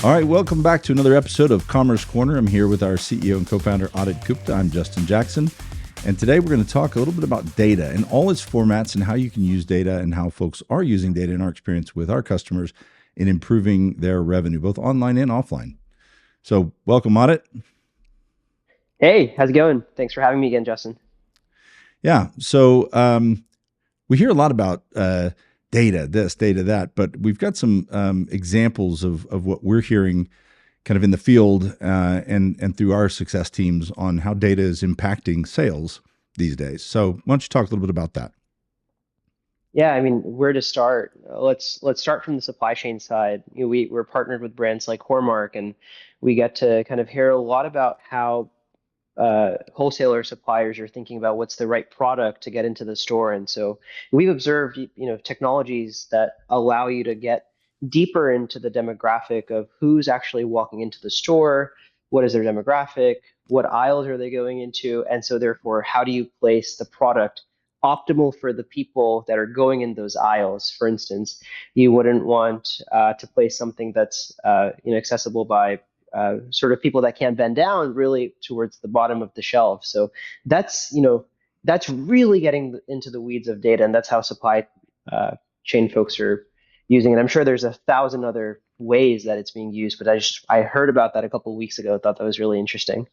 All right, welcome back to another episode of Commerce Corner. I'm here with our CEO and co-founder, Adit Gupta. I'm Justin Jackson. And today we're going to talk a little bit about data and all its formats and how you can use data and how folks are using data in our experience with our customers in improving their revenue, both online and offline. So welcome, Adit. Hey, how's it going? Thanks for having me again, Justin. Yeah, so we hear a lot about data, this, data, that, but we've got some examples of what we're hearing kind of in the field and through our success teams on how data is impacting sales these days. So why don't you talk a little bit about that? Yeah, I mean, where to start? Let's start from the supply chain side. We're partnered with brands like Hormark, and we get to kind of hear a lot about how wholesaler suppliers are thinking about what's the right product to get into the store. And so we've observed, technologies that allow you to get deeper into the demographic of who's actually walking into the store, what is their demographic, what aisles are they going into, and so therefore, how do you place the product optimal for the people that are going in those aisles? For instance, you wouldn't want to place something that's accessible by sort of people that can't bend down really towards the bottom of the shelf. So that's really getting into the weeds of data, and that's how supply chain folks are using it. I'm sure there's 1,000 other ways that it's being used, but I heard about that a couple of weeks ago. Thought that was really interesting.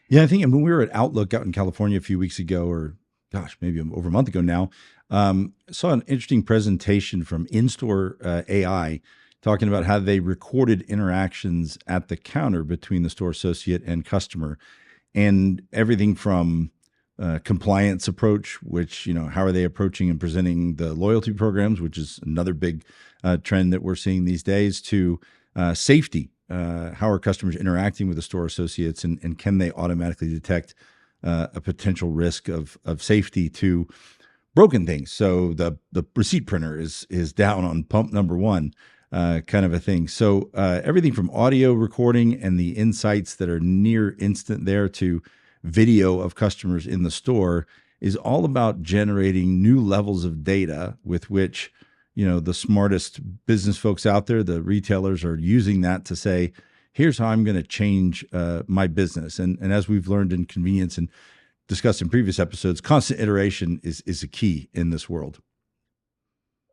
Yeah, I think when we were at Outlook out in California a few weeks ago, or gosh, maybe over a month ago now, saw an interesting presentation from in-store AI talking about how they recorded interactions at the counter between the store associate and customer, and everything from compliance approach, which, how are they approaching and presenting the loyalty programs, which is another big trend that we're seeing these days, to safety. How are customers interacting with the store associates, and can they automatically detect a potential risk of safety to broken things? So the receipt printer is down on pump number one, kind of a thing. So everything from audio recording and the insights that are near instant there to video of customers in the store is all about generating new levels of data with which, the smartest business folks out there, the retailers, are using that to say, here's how I'm going to change my business. And as we've learned in convenience and discussed in previous episodes, constant iteration is a key in this world.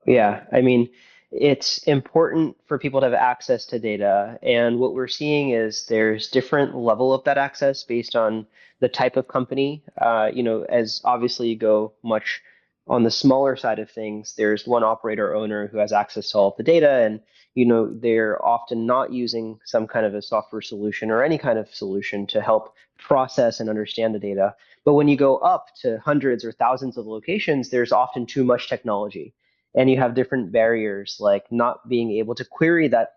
Yeah, I mean, it's important for people to have access to data. And what we're seeing is there's different level of that access based on the type of company. As obviously you go much on the smaller side of things, there's one operator owner who has access to all of the data, and they're often not using some kind of a software solution or any kind of solution to help process and understand the data. But when you go up to hundreds or thousands of locations, there's often too much technology, and you have different barriers like not being able to query that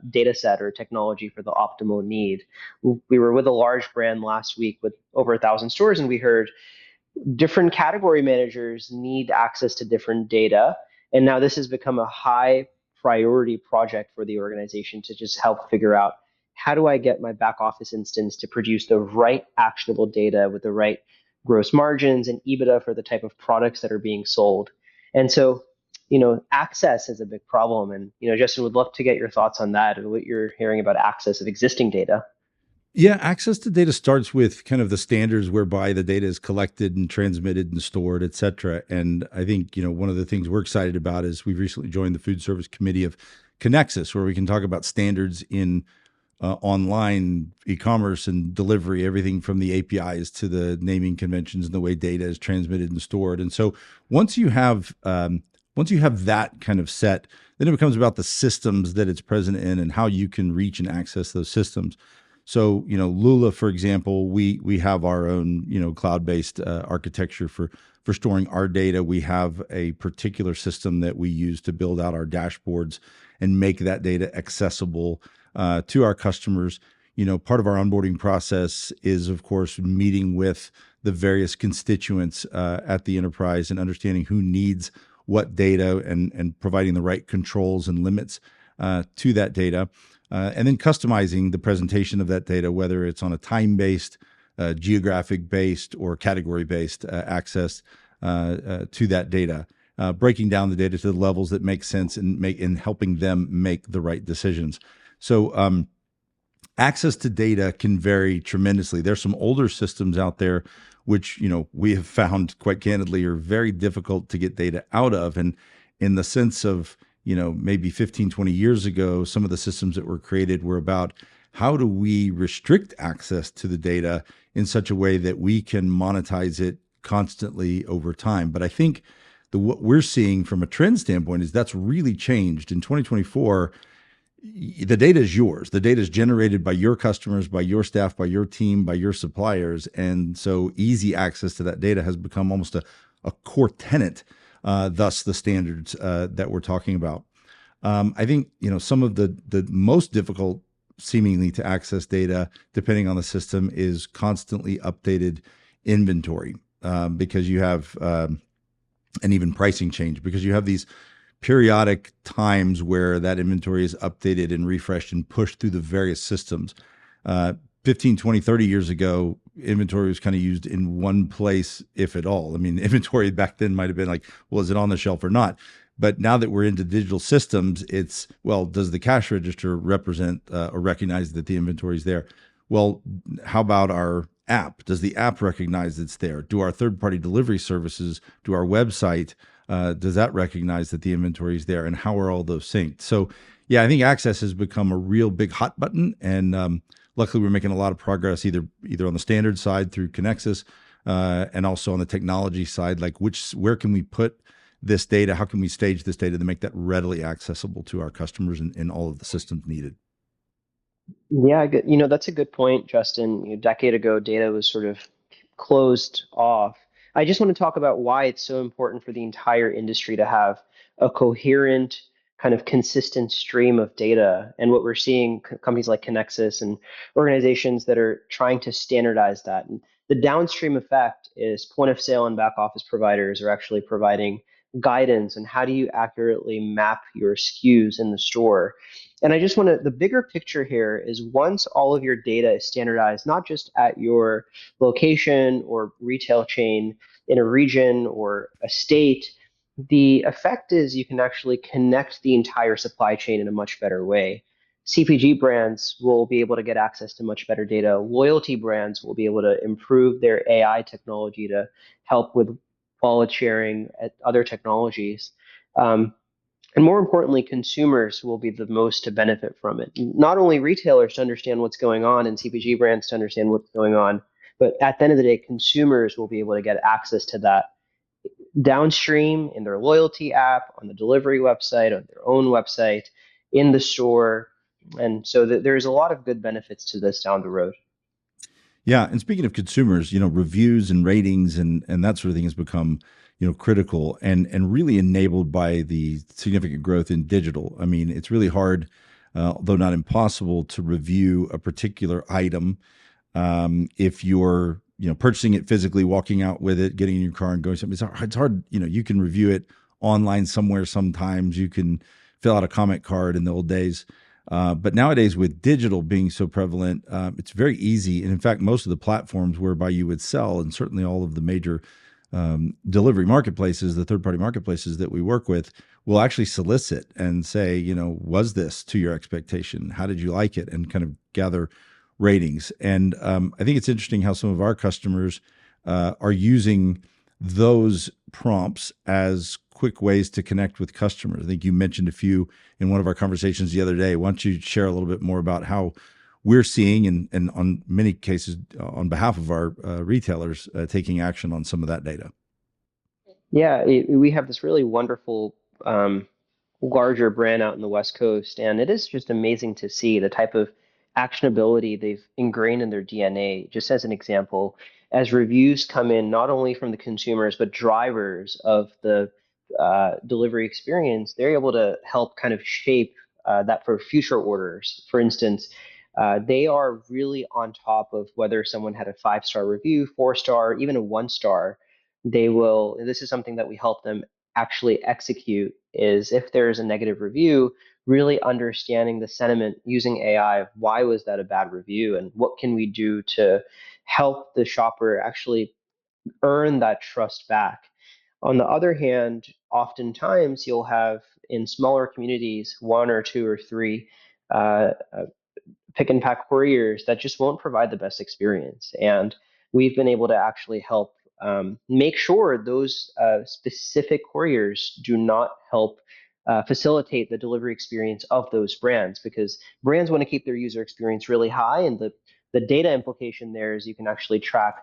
data set or technology for the optimal need. We were with a large brand last week with over 1,000 stores, and we heard different category managers need access to different data. And now this has become a high priority project for the organization to just help figure out, how do I get my back office instance to produce the right actionable data with the right gross margins and EBITDA for the type of products that are being sold. And so, access is a big problem. And, Justin, would love to get your thoughts on that and what you're hearing about access of existing data. Yeah, access to data starts with kind of the standards whereby the data is collected and transmitted and stored, et cetera. And I think, one of the things we're excited about is we've recently joined the Food Service Committee of Connexus, where we can talk about standards in online e-commerce and delivery, everything from the APIs to the naming conventions and the way data is transmitted and stored. And so once you have that kind of set, then it becomes about the systems that it's present in and how you can reach and access those systems. So, Lula, for example, we have our own, cloud-based architecture for storing our data. We have a particular system that we use to build out our dashboards and make that data accessible to our customers. Part of our onboarding process is, of course, meeting with the various constituents at the enterprise and understanding who needs what data and providing the right controls and limits to that data. And then customizing the presentation of that data, whether it's on a time-based, geographic-based, or category-based access to that data, breaking down the data to the levels that make sense and helping them make the right decisions. So access to data can vary tremendously. There's some older systems out there which, we have found quite candidly are very difficult to get data out of. And in the sense of, maybe 15, 20 years ago, some of the systems that were created were about how do we restrict access to the data in such a way that we can monetize it constantly over time. But I think what we're seeing from a trend standpoint is that's really changed in 2024. The data is yours. The data is generated by your customers, by your staff, by your team, by your suppliers. And so easy access to that data has become almost a core tenet, thus the standards that we're talking about. I think, some of the most difficult seemingly to access data, depending on the system, is constantly updated inventory, because you have, and even pricing change, because you have these periodic times where that inventory is updated and refreshed and pushed through the various systems. 15, 20, 30 years ago, inventory was kind of used in one place, if at all. I mean, inventory back then might have been like, well, is it on the shelf or not? But now that we're into digital systems, it's, well, does the cash register represent or recognize that the inventory is there? Well, how about our app? Does the app recognize it's there? Do our third party delivery services, do our website, does that recognize that the inventory is there? And how are all those synced? So, yeah, I think access has become a real big hot button. And luckily, we're making a lot of progress either on the standard side through Connexus, and also on the technology side, like where can we put this data? How can we stage this data to make that readily accessible to our customers in all of the systems needed? Yeah, that's a good point, Justin. A decade ago, data was sort of closed off. I just want to talk about why it's so important for the entire industry to have a coherent, kind of consistent stream of data. And what we're seeing, companies like Connexus and organizations that are trying to standardize that. And the downstream effect is point of sale and back office providers are actually providing guidance on how do you accurately map your SKUs in the store. And I just want to, the bigger picture here is once all of your data is standardized, not just at your location or retail chain in a region or a state, the effect is you can actually connect the entire supply chain in a much better way. CPG brands will be able to get access to much better data. Loyalty brands will be able to improve their AI technology to help with wallet sharing at other technologies. Um, and more importantly, consumers will be the most to benefit from it. Not only retailers to understand what's going on and CPG brands to understand what's going on, but at the end of the day, consumers will be able to get access to that downstream in their loyalty app, on the delivery website, on their own website, in the store. And so there's a lot of good benefits to this down the road. Yeah, and speaking of consumers, reviews and ratings and that sort of thing has become, critical and really enabled by the significant growth in digital. I mean, it's really hard, though not impossible, to review a particular item, if you're purchasing it physically, walking out with it, getting in your car and going something. It's hard. You can review it online somewhere. Sometimes you can fill out a comment card in the old days. But nowadays, with digital being so prevalent, it's very easy. And in fact, most of the platforms whereby you would sell, and certainly all of the major delivery marketplaces, the third party marketplaces that we work with, will actually solicit and say, was this to your expectation? How did you like it? And kind of gather ratings. And I think it's interesting how some of our customers are using those prompts as quick ways to connect with customers. I think you mentioned a few in one of our conversations the other day. Why don't you share a little bit more about how we're seeing, and on many cases, on behalf of our retailers, taking action on some of that data? Yeah, we have this really wonderful larger brand out in the West Coast, and it is just amazing to see the type of actionability they've ingrained in their DNA. Just as an example, as reviews come in, not only from the consumers, but drivers of the delivery experience, they're able to help kind of shape that for future orders. For instance, they are really on top of whether someone had a 5-star review, 4-star, even a 1-star. They will, this is something that we help them actually execute is if there's a negative review, really understanding the sentiment using AI of why was that a bad review and what can we do to help the shopper actually earn that trust back. On the other hand, oftentimes you'll have in smaller communities, one or two or three pick and pack couriers that just won't provide the best experience. And we've been able to actually help make sure those specific couriers do not help facilitate the delivery experience of those brands, because brands want to keep their user experience really high. And the data implication there is you can actually track,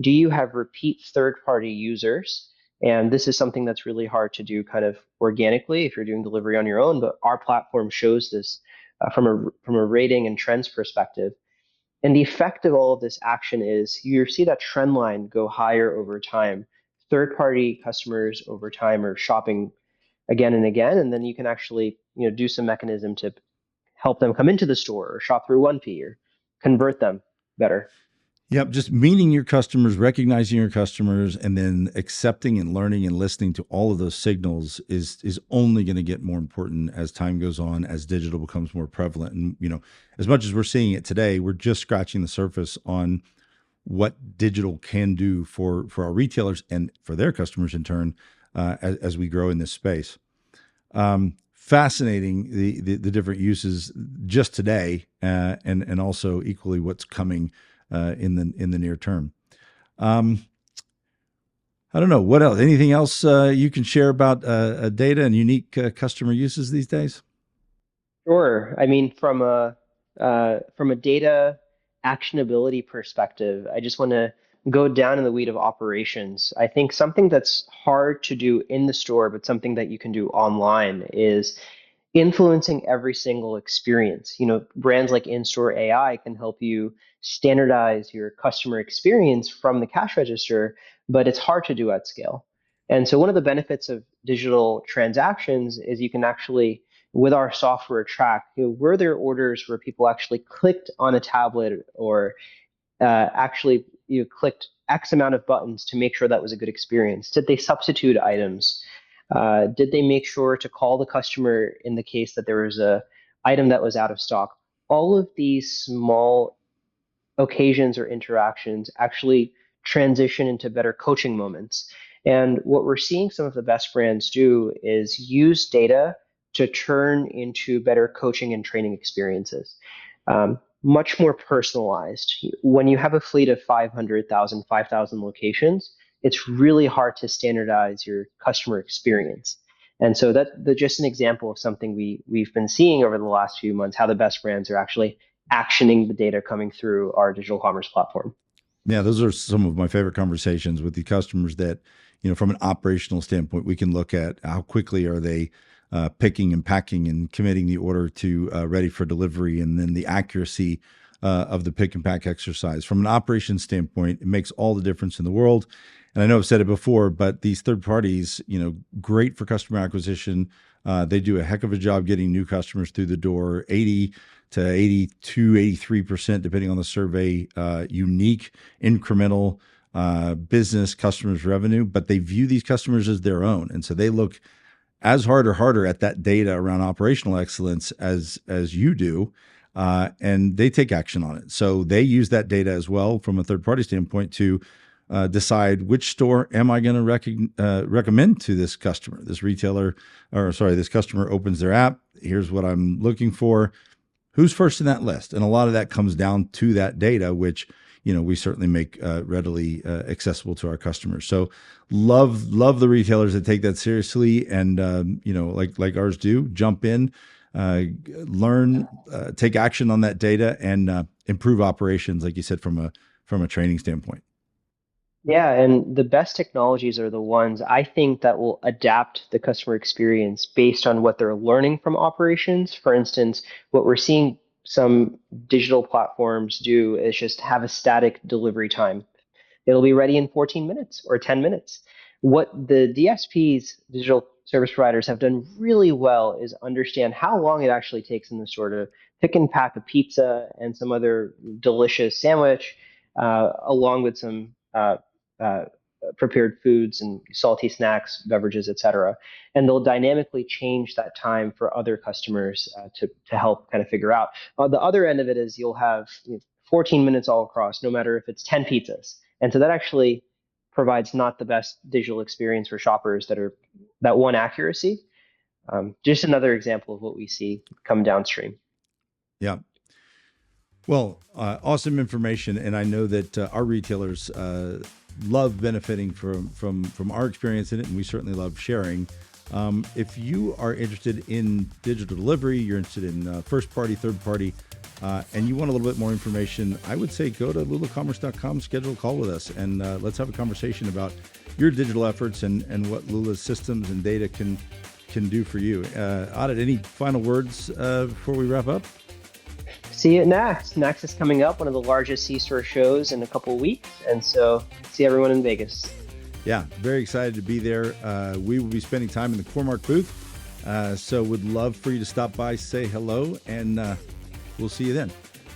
do you have repeat third party users? And this is something that's really hard to do kind of organically if you're doing delivery on your own, but our platform shows this from a rating and trends perspective. And the effect of all of this action is you see that trend line go higher over time. Third party customers over time are shopping again and again, and then you can actually do some mechanism to help them come into the store or shop through 1P or convert them better. Yep, just meeting your customers, recognizing your customers, and then accepting and learning and listening to all of those signals is only going to get more important as time goes on, as digital becomes more prevalent. And as much as we're seeing it today, we're just scratching the surface on what digital can do for our retailers and for their customers in turn, as we grow in this space. Fascinating the different uses just today, and also equally what's coming in the near term. I don't know what else. Anything else you can share about data and unique customer uses these days? Sure. I mean, from a data actionability perspective, I just want to go down in the weed of operations. I think something that's hard to do in the store, but something that you can do online is influencing every single experience. Brands like In-Store AI can help you standardize your customer experience from the cash register, but it's hard to do at scale. And so one of the benefits of digital transactions is you can actually, with our software, track, were there orders where people actually clicked on a tablet or actually you clicked X amount of buttons to make sure that was a good experience? Did they substitute items? Did they make sure to call the customer in the case that there was a item that was out of stock? All of these small occasions or interactions actually transition into better coaching moments. And what we're seeing some of the best brands do is use data to turn into better coaching and training experiences. Much more personalized. When you have a fleet of 500,000, 5,000 locations, it's really hard to standardize your customer experience. And so that's just an example of something we've been seeing over the last few months, how the best brands are actually actioning the data coming through our digital commerce platform. Yeah, those are some of my favorite conversations with the customers that, from an operational standpoint, we can look at how quickly are they picking and packing and committing the order to ready for delivery, and then the accuracy of the pick and pack exercise. From an operations standpoint, it makes all the difference in the world. And I know I've said it before, but these third parties, great for customer acquisition. They do a heck of a job getting new customers through the door. 80 to 82, 83%, depending on the survey, unique, incremental business customers revenue, but they view these customers as their own. And so they look as hard or harder at that data around operational excellence as you do, and they take action on it. So they use that data as well from a third party standpoint to decide which store am I going to recommend to this customer. This retailer, or sorry, this customer opens their app. Here's what I'm looking for. Who's first in that list? And a lot of that comes down to that data, which we certainly make readily accessible to our customers. So love the retailers that take that seriously, and like ours do, jump in, learn, take action on that data, and improve operations, like you said, from a training standpoint. Yeah, and the best technologies are the ones I think that will adapt the customer experience based on what they're learning from operations. For instance, what we're seeing some digital platforms do is just have a static delivery time. It'll be ready in 14 minutes or 10 minutes. What the DSPs, digital service providers, have done really well is understand how long it actually takes in the store to pick and pack a pizza and some other delicious sandwich, along with some uh, prepared foods and salty snacks, beverages, etc. And they'll dynamically change that time for other customers to help kind of figure out. The other end of it is you'll have 14 minutes all across, no matter if it's 10 pizzas. And so that actually provides not the best digital experience for shoppers that want accuracy. Just another example of what we see come downstream. Yeah. Well, awesome information, and I know that our retailers love benefiting from our experience in it, and we certainly love sharing. If you are interested in digital delivery, you're interested in first party, third party, and you want a little bit more information, I would say go to lulacommerce.com, schedule a call with us, and let's have a conversation about your digital efforts and what Lula's systems and data can do for you. Adit, any final words before we wrap up? See you at NAX. NAX is coming up, one of the largest C-store shows in a couple of weeks. And so see everyone in Vegas. Yeah, very excited to be there. We will be spending time in the Cormark booth. So would love for you to stop by, say hello, and we'll see you then.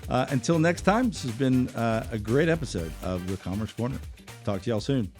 Until next time, this has been a great episode of the Commerce Corner. Talk to y'all soon.